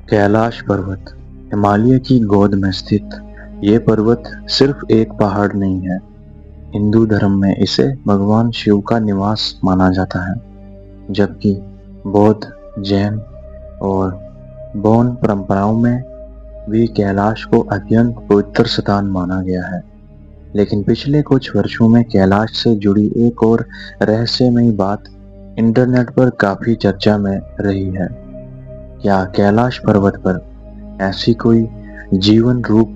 कैलाश पर्वत हिमालय की गोद में स्थित ये पर्वत सिर्फ एक पहाड़ नहीं है। हिंदू धर्म में इसे भगवान शिव का निवास माना जाता है, जबकि बौद्ध, जैन और बौन परंपराओं में भी कैलाश को अत्यंत पवित्र स्थान माना गया है। लेकिन पिछले कुछ वर्षों में कैलाश से जुड़ी एक और रहस्यमयी बात इंटरनेट पर काफी चर्चा में रही है। क्या कैलाश पर्वत पर ऐसी कोई जीवन रूप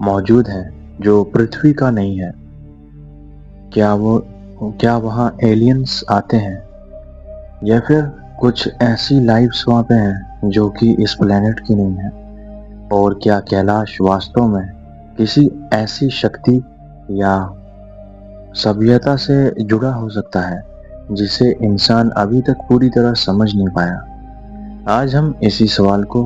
मौजूद है जो पृथ्वी का नहीं है? क्या वहाँ एलियंस आते हैं, या फिर कुछ ऐसी लाइफ्स वहाँ पे हैं जो कि इस प्लेनेट की नहीं है? और क्या कैलाश वास्तव में किसी ऐसी शक्ति या सभ्यता से जुड़ा हो सकता है जिसे इंसान अभी तक पूरी तरह समझ नहीं पाया? आज हम इसी सवाल को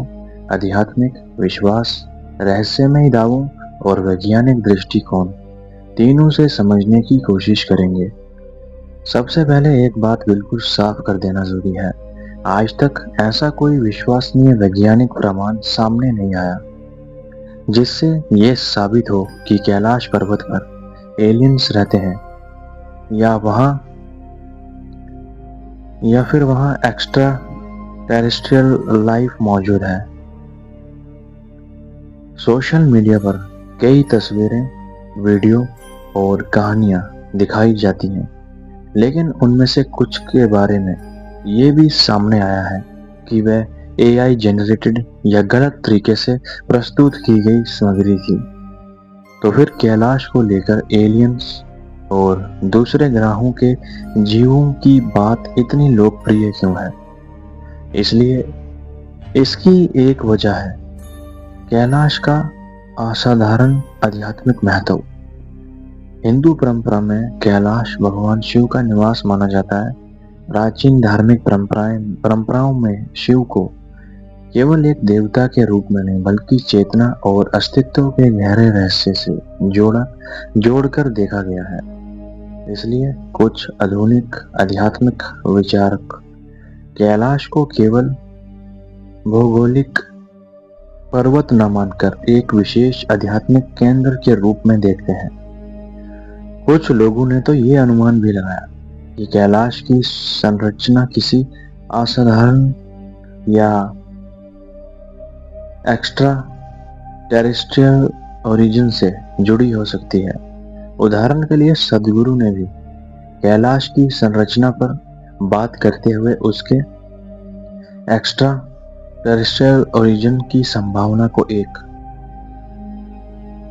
आध्यात्मिक विश्वास, रहस्यमय दावों और वैज्ञानिक दृष्टिकोण तीनों से समझने की कोशिश करेंगे। सबसे पहले एक बात बिल्कुल साफ कर देना जरूरी है, आज तक ऐसा कोई विश्वसनीय वैज्ञानिक प्रमाण सामने नहीं आया जिससे ये साबित हो कि कैलाश पर्वत पर एलियंस रहते हैं या फिर वहाँ एक्स्ट्रा टेरेस्ट्रियल लाइफ मौजूद है। सोशल मीडिया पर कई तस्वीरें, वीडियो और कहानियां दिखाई जाती हैं, लेकिन उनमें से कुछ के बारे में ये भी सामने आया है कि वह एआई जनरेटेड या गलत तरीके से प्रस्तुत की गई सामग्री थी। तो फिर कैलाश को लेकर एलियंस और दूसरे ग्रहों के जीवों की बात इतनी लोकप्रिय क्यों है? इसलिए इसकी एक वजह है कैलाश का असाधारण आध्यात्मिक महत्व। हिंदू परंपरा में कैलाश भगवान शिव का निवास माना जाता है। प्राचीन धार्मिक परंपराओं में शिव को केवल एक देवता के रूप में नहीं, बल्कि चेतना और अस्तित्व के गहरे रहस्य से जोड़कर देखा गया है। इसलिए कुछ आधुनिक आध्यात्मिक विचारक कैलाश को केवल भौगोलिक पर्वत न मानकर एक विशेष आध्यात्मिक केंद्र के रूप में देखते हैं। कुछ लोगों ने तो ये अनुमान भी लगाया कि कैलाश की संरचना किसी असाधारण या एक्स्ट्रा टेरेस्ट्रियल ओरिजिन से जुड़ी हो सकती है। उदाहरण के लिए सदगुरु ने भी कैलाश की संरचना पर बात करते हुए उसके एक्स्ट्रा टेरेस्ट्रियल ओरिजिन की संभावना को एक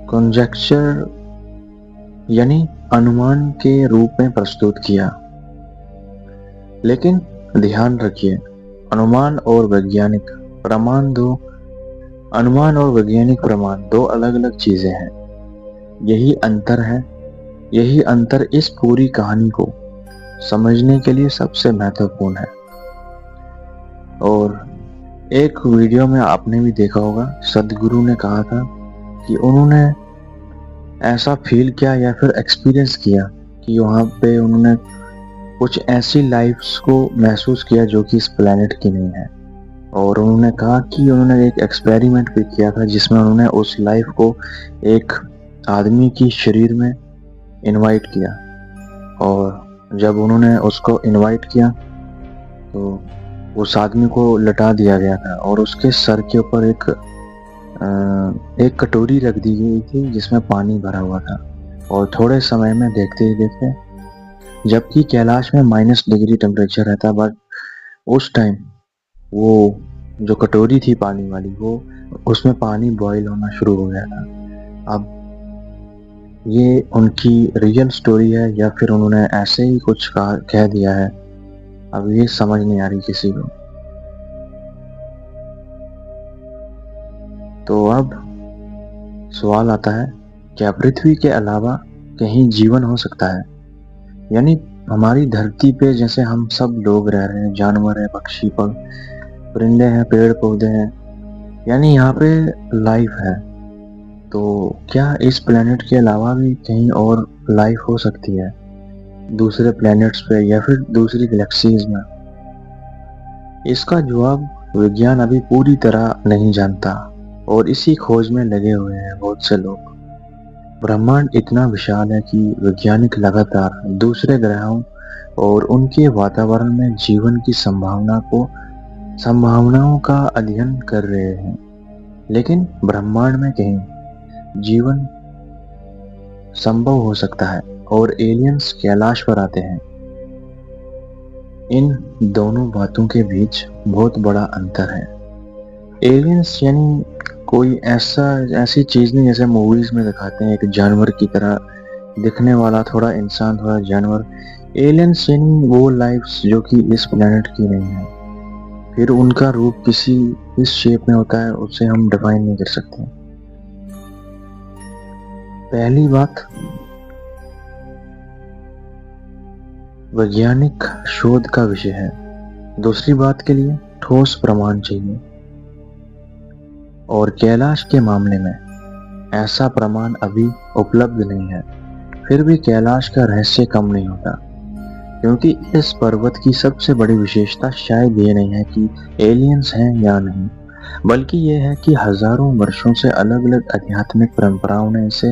कॉन्जेक्चर यानी अनुमान के रूप में प्रस्तुत किया। लेकिन ध्यान रखिए, अनुमान और वैज्ञानिक प्रमाण दो अलग अलग चीजें हैं। यही अंतर इस पूरी कहानी को समझने के लिए सबसे महत्वपूर्ण है। और एक वीडियो में आपने भी देखा होगा, सदगुरु ने कहा था कि उन्होंने ऐसा फील किया या फिर एक्सपीरियंस किया कि वहाँ पे उन्होंने कुछ ऐसी लाइफ्स को महसूस किया जो कि इस प्लेनेट की नहीं है। और उन्होंने कहा कि उन्होंने एक एक्सपेरिमेंट भी किया था जिसमें उन्होंने उस लाइफ को एक आदमी की शरीर में इनवाइट किया, और जब उन्होंने उसको इनवाइट किया तो उस आदमी को लटा दिया गया था और उसके सर के ऊपर एक कटोरी रख दी गई थी जिसमें पानी भरा हुआ था। और थोड़े समय में देखते ही देखते, जबकि कैलाश में -डिग्री टेम्परेचर रहता, बट उस टाइम वो जो कटोरी थी पानी वाली, वो उसमें पानी बॉईल होना शुरू हो गया था। अब ये उनकी रियल स्टोरी है या फिर उन्होंने ऐसे ही कुछ कह दिया है, अब ये समझ नहीं आ रही किसी को। तो अब सवाल आता है, क्या पृथ्वी के अलावा कहीं जीवन हो सकता है? यानी हमारी धरती पे जैसे हम सब लोग रह रहे हैं, जानवर है, पक्षी परिंदे हैं, पेड़ पौधे हैं, यानी यहाँ पे लाइफ है। तो क्या इस प्लेनेट के अलावा भी कहीं और लाइफ हो सकती है, दूसरे प्लैनेट्स पे या फिर दूसरी गैलेक्सीज में? इसका जवाब विज्ञान अभी पूरी तरह नहीं जानता और इसी खोज में लगे हुए हैं बहुत से लोग। ब्रह्मांड इतना विशाल है कि वैज्ञानिक लगातार दूसरे ग्रहों और उनके वातावरण में जीवन की संभावनाओं का अध्ययन कर रहे हैं। लेकिन ब्रह्मांड में कहीं जीवन संभव हो सकता है और एलियंस कैलाश पर आते हैं। इन दोनों बातों के बीच बहुत बड़ा अंतर है। एलियंस यानी कोई ऐसी चीज नहीं जैसे मूवीज में दिखाते हैं, एक जानवर की तरह दिखने वाला, थोड़ा इंसान थोड़ा जानवर। एलियंस यानी वो लाइफ्स जो कि इस प्लेनेट की नहीं है, फिर उनका रूप किसी इस शेप में होता है, उसे हम डिफाइन नहीं कर सकते। पहली बात, वैज्ञानिक शोध का विषय है। दूसरी बात के लिए ठोस प्रमाण चाहिए, और कैलाश के मामले में ऐसा प्रमाण अभी उपलब्ध नहीं है। फिर भी कैलाश का रहस्य कम नहीं होता, क्योंकि इस पर्वत की सबसे बड़ी विशेषता शायद ये नहीं है कि एलियंस हैं या नहीं, बल्कि ये है कि हजारों वर्षों से अलग अलग आध्यात्मिक परंपराओं ने इसे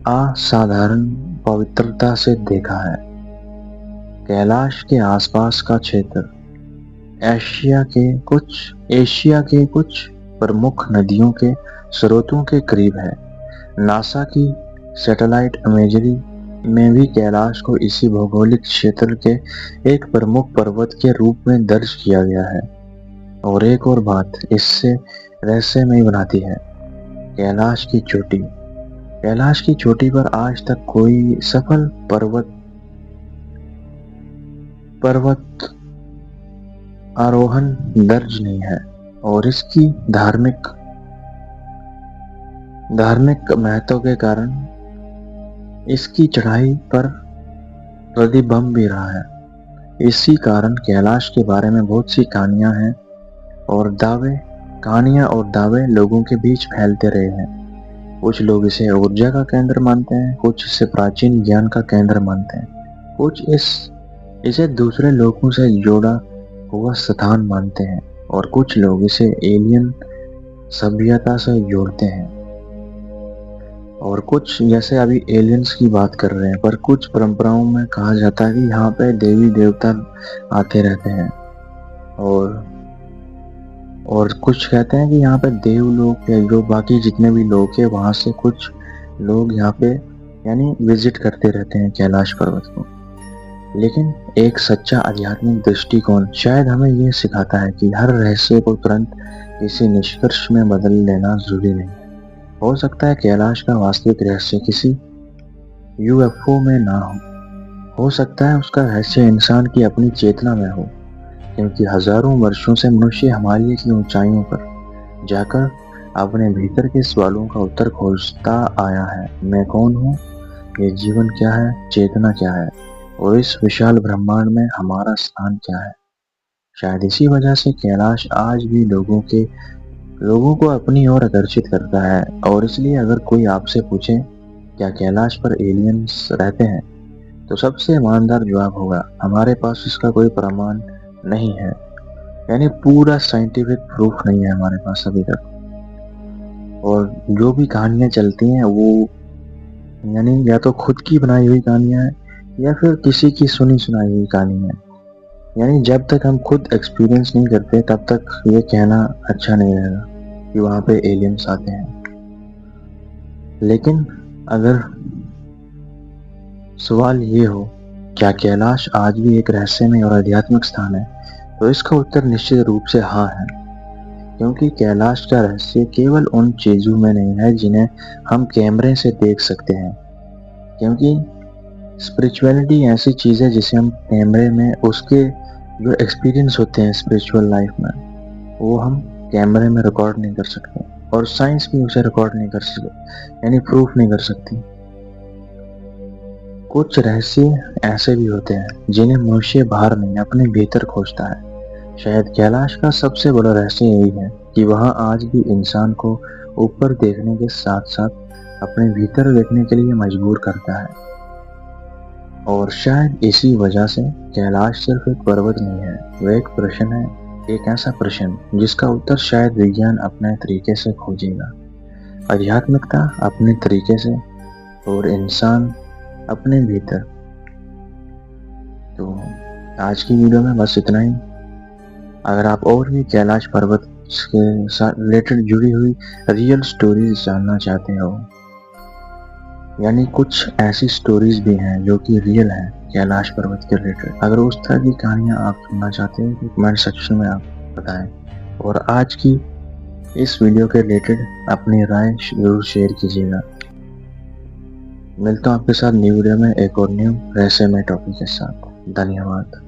असाधारण पवित्रता से देखा है। कैलाश के आसपास का क्षेत्र एशिया के कुछ प्रमुख नदियों के स्रोतों के करीब है। नासा की सैटेलाइट इमेजरी में भी कैलाश को इसी भौगोलिक क्षेत्र के एक प्रमुख पर्वत के रूप में दर्ज किया गया है। और एक और बात इससे रहस्यमय बनाती है, कैलाश की चोटी पर आज तक कोई सफल पर्वत आरोहण दर्ज नहीं है, और इसकी धार्मिक महत्व के कारण इसकी चढ़ाई पर प्रतिबंध भी रहा है। इसी कारण कैलाश के बारे में बहुत सी कहानियां और दावे लोगों के बीच फैलते रहे हैं। कुछ लोग इसे ऊर्जा का केंद्र मानते हैं, कुछ इसे प्राचीन ज्ञान का केंद्र मानते हैं, कुछ इसे दूसरे लोगों से जोड़ा हुआ स्थान मानते हैं, और कुछ लोग इसे एलियन सभ्यता से जोड़ते हैं। और कुछ, जैसे अभी एलियंस की बात कर रहे हैं, पर कुछ परंपराओं में कहा जाता है कि यहाँ पे देवी देवता आते रहते हैं, और कुछ कहते हैं कि यहाँ पे देवलोक या जो बाकी जितने भी लोग हैं वहां से कुछ लोग यहाँ पे यानी विजिट करते रहते हैं कैलाश पर्वत को। लेकिन एक सच्चा आध्यात्मिक दृष्टिकोण शायद हमें ये सिखाता है कि हर रहस्य को तुरंत किसी निष्कर्ष में बदल लेना जरूरी नहीं। हो सकता है कैलाश का वास्तविक रहस्य किसी यूएफओ में ना हो सकता है उसका रहस्य इंसान की अपनी चेतना में हो, क्योंकि हजारों वर्षों से मनुष्य हिमालय की ऊंचाइयों पर जाकर अपने भीतर के सवालों का उत्तर खोजता आया है। मैं कौन हूँ, ये जीवन क्या है, चेतना क्या है, और इस विशाल ब्रह्मांड में हमारा स्थान क्या है। शायद इसी वजह से कैलाश आज भी लोगों को अपनी ओर आकर्षित करता है। और इसलिए अगर कोई आपसे पूछे क्या कैलाश पर एलियंस रहते हैं, तो सबसे ईमानदार जवाब होगा, हमारे पास इसका कोई प्रमाण नहीं है, यानी पूरा साइंटिफिक प्रूफ नहीं है हमारे पास अभी तक। और जो भी कहानियां चलती हैं वो यानी या तो खुद की बनाई हुई कहानियां हैं या फिर किसी की सुनी सुनाई हुई कहानी है। यानी जब तक हम खुद एक्सपीरियंस नहीं करते तब तक ये कहना अच्छा नहीं रहेगा कि वहां पे एलियंस आते हैं। लेकिन अगर सवाल ये हो क्या कैलाश आज भी एक रहस्यमय और आध्यात्मिक स्थान है, तो इसका उत्तर निश्चित रूप से हाँ है, क्योंकि कैलाश का रहस्य केवल उन चीजों में नहीं है जिन्हें हम कैमरे से देख सकते हैं। क्योंकि स्पिरिचुअलिटी ऐसी चीज है जिसे हम कैमरे में उसके जो एक्सपीरियंस होते हैं स्पिरिचुअल लाइफ में, वो हम कैमरे में रिकॉर्ड नहीं कर सकते, और साइंस भी उसे रिकॉर्ड नहीं कर सकती, यानी प्रूफ नहीं कर सकती। कुछ रहस्य ऐसे भी होते हैं जिन्हें मनुष्य बाहर नहीं अपने भीतर खोजता है। शायद कैलाश का सबसे बड़ा रहस्य यही है कि वहां आज भी इंसान को ऊपर देखने के साथ साथ अपने भीतर देखने के लिए मजबूर करता है। और शायद इसी वजह से कैलाश सिर्फ एक पर्वत नहीं है, वह एक प्रश्न है एक ऐसा प्रश्न जिसका उत्तर शायद विज्ञान अपने तरीके से खोजेगा, आध्यात्मिकता अपने तरीके से और इंसान अपने भीतर। तो आज की वीडियो में बस इतना ही। अगर आप और भी कैलाश पर्वत के साथ रिलेटेड जुड़ी हुई रियल स्टोरीज जानना चाहते हो, यानी कुछ ऐसी स्टोरीज भी हैं जो कि रियल हैं कैलाश पर्वत के रिलेटेड, अगर उस तरह की कहानियां आप सुनना चाहते हैं तो कमेंट सेक्शन में आप बताएं। और आज की इस वीडियो के रिलेटेड अपनी राय जरूर शेयर कीजिएगा। मिलता हूं आपके साथ न्यू वीडियो में एक और न्यू रहस्यमय टॉपिक के साथ। धन्यवाद।